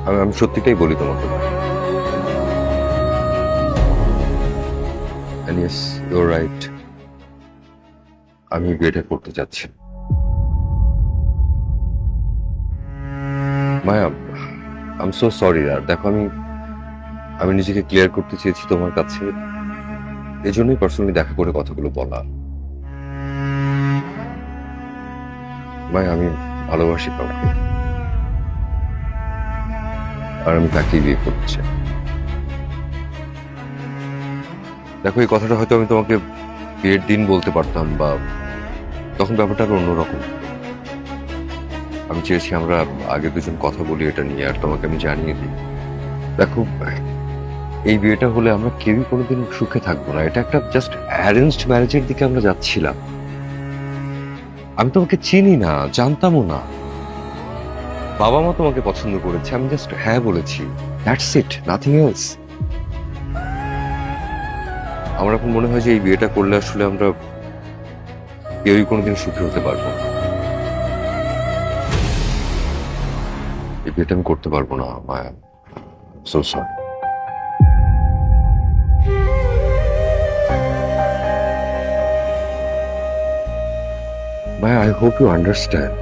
আমি সত্যিটাই বলি তোমাকে। And yes, you're right. আমি বিয়েটা করতে চাচ্ছি। মায়া, আই এম সো সরি আর দেখো আমি নিজেকে ক্লিয়ার করতে চেয়েছি তোমার কাছে, এই জন্যই পার্সোনালি দেখা করে কথাগুলো বলা। মায়া, আমি ভালোবাসি কাউকে, আর আমি তাকেই বিয়ে করতে চাই। দেখো, এই কথাটা হয়তো আমি তোমাকে বিয়ের দিন বলতে পারতাম, বা তখন ব্যাপারটা আরো অন্যরকম। আমি চেয়েছি আমরা আগে দুজন কথা বলি এটা নিয়ে, আর তোমাকে আমি জানিয়ে দিই। দেখো, এই বিয়েটা হলে আমরা কেউই কোনোদিন সুখে থাকবো না। এটা একটা জাস্ট অ্যারেঞ্জড ম্যারেজের দিকে আমরা যাচ্ছিলাম। আমি তোমাকে চিনি না, জানতামও না। বাবা মা তোমাকে পছন্দ করেছে, আমি জাস্ট হ্যাঁ বলেছি, দ্যাটস ইট, নাথিং এলস। আমার এখন মনে হয় যে এই বিয়েটা করলে আসলে আমরা কেউই কোনোদিন সুখী হতে পারবো না। এই বিয়েটা আমি করতে পারবো না, Maya. So sorry. Maya, I hope you understand.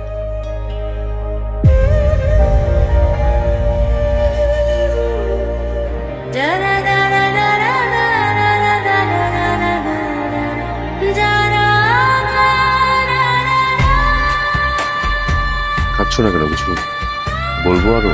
খাচ্ছ না কেন? কিছু বলবো আরো?